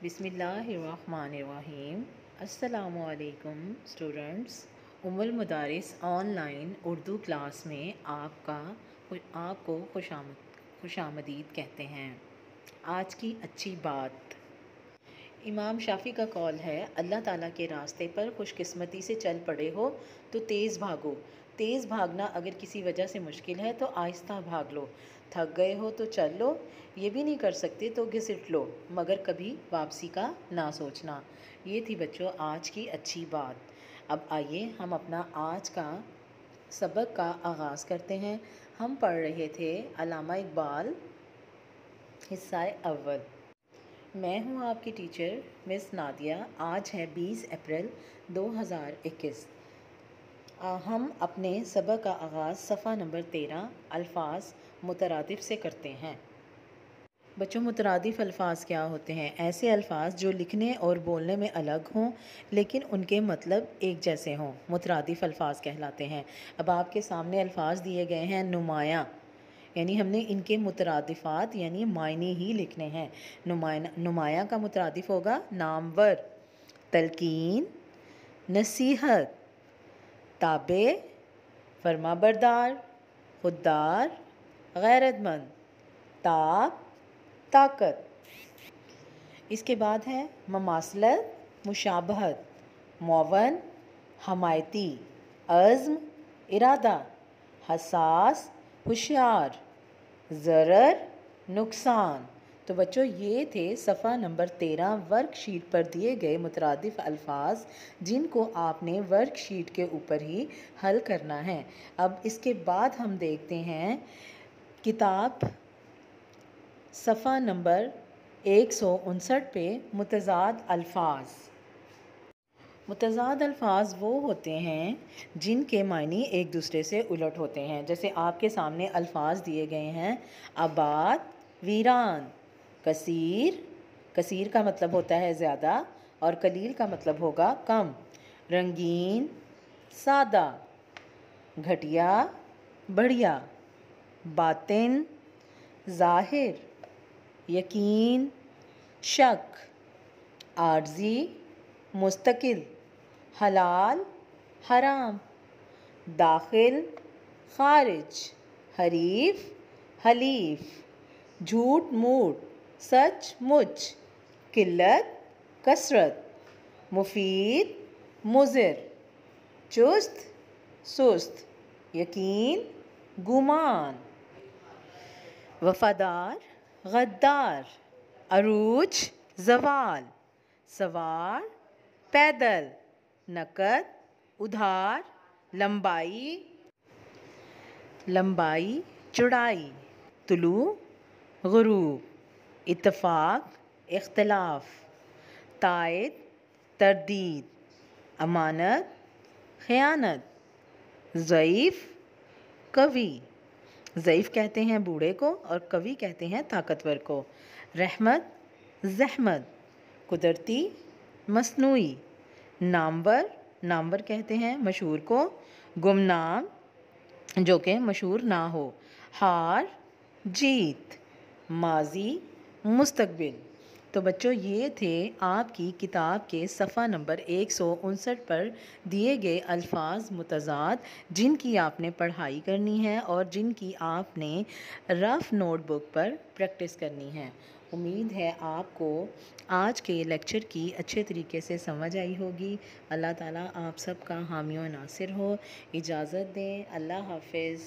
بسم اللہ الرحمن الرحیم۔ السلام علیکم اسٹوڈنٹس۔ المدارس آن لائن اردو کلاس میں آپ کو خوش آمدید کہتے ہیں۔ آج کی اچھی بات، امام شافعی کا قول ہے، اللہ تعالیٰ کے راستے پر خوش قسمتی سے چل پڑے ہو تو تیز بھاگو۔ تیز بھاگنا اگر کسی وجہ سے مشکل ہے تو آہستہ بھاگ لو۔ تھک گئے ہو تو چل لو، یہ بھی نہیں کر سکتے تو گھسٹ لو، مگر کبھی واپسی کا نہ سوچنا۔ یہ تھی بچوں آج کی اچھی بات۔ اب آئیے ہم اپنا آج کا سبق کا آغاز کرتے ہیں۔ ہم پڑھ رہے تھے علامہ اقبال، حصہ اول۔ میں ہوں آپ کی ٹیچر مس نادیہ۔ آج ہے 20 اپریل 2021۔ ہم اپنے سبق کا آغاز صفحہ نمبر 13 الفاظ مترادف سے کرتے ہیں۔ بچوں مترادف الفاظ کیا ہوتے ہیں؟ ایسے الفاظ جو لکھنے اور بولنے میں الگ ہوں لیکن ان کے مطلب ایک جیسے ہوں، مترادف الفاظ کہلاتے ہیں۔ اب آپ کے سامنے الفاظ دیے گئے ہیں۔ نمایاں، یعنی ہم نے ان کے مترادفات یعنی معنی ہی لکھنے ہیں۔ نمایاں کا مترادف ہوگا نامور، تلقین، نصیحت، تابع، فرما بردار، خوددار، غیرت مند، تاب، طاقت۔ اس کے بعد ہے مماثلت، مشابہت، معاون، حمایتی، عزم، ارادہ، حساس، ہوشیار، ضرر، نقصان۔ تو بچوں یہ تھے صفحہ نمبر 13 ورک شیٹ پر دیے گئے مترادف الفاظ، جن کو آپ نے ورک شیٹ کے اوپر ہی حل کرنا ہے۔ اب اس کے بعد ہم دیکھتے ہیں کتاب صفحہ نمبر 159 پہ متضاد الفاظ۔ متضاد الفاظ وہ ہوتے ہیں جن کے معنی ایک دوسرے سے الٹ ہوتے ہیں۔ جیسے آپ کے سامنے الفاظ دیے گئے ہیں، آباد، ویران، کثیر۔ کثیر کا مطلب ہوتا ہے زیادہ اور قلیل کا مطلب ہوگا کم۔ رنگین، سادہ، گھٹیا، بڑھیا، باطن، ظاہر، یقین، شک، عارضی، مستقل، حلال، حرام، داخل، خارج، حریف، حلیف، جھوٹ موٹ، سچ مچ، قلت، کثرت، مفید، مضر، چست، سست، یقین، گمان، وفادار، غدار، عروج، زوال، سوار، پیدل، نقد، ادھار، لمبائی، چوڑائی، طلوع، غروب، اتفاق، اختلاف، تائید، تردید، امانت، خیانت، ضعیف، قوی۔ ضعیف کہتے ہیں بوڑھے کو اور قوی کہتے ہیں طاقتور کو۔ رحمت، زحمت، قدرتی، مصنوعی۔ نامور کہتے ہیں مشہور کو۔ گمنام، جو کہ مشہور نہ ہو۔ ہار، جیت، ماضی، مستقبل۔ تو بچوں یہ تھے آپ کی کتاب کے صفحہ نمبر 159 پر دیے گئے الفاظ متضاد، جن کی آپ نے پڑھائی کرنی ہے اور جن کی آپ نے رف نوٹ بک پر پریکٹس کرنی ہے۔ امید ہے آپ کو آج کے لیکچر کی اچھے طریقے سے سمجھ آئی ہوگی۔ اللہ تعالیٰ آپ سب کا حامی و ناصر ہو۔ اجازت دیں، اللہ حافظ۔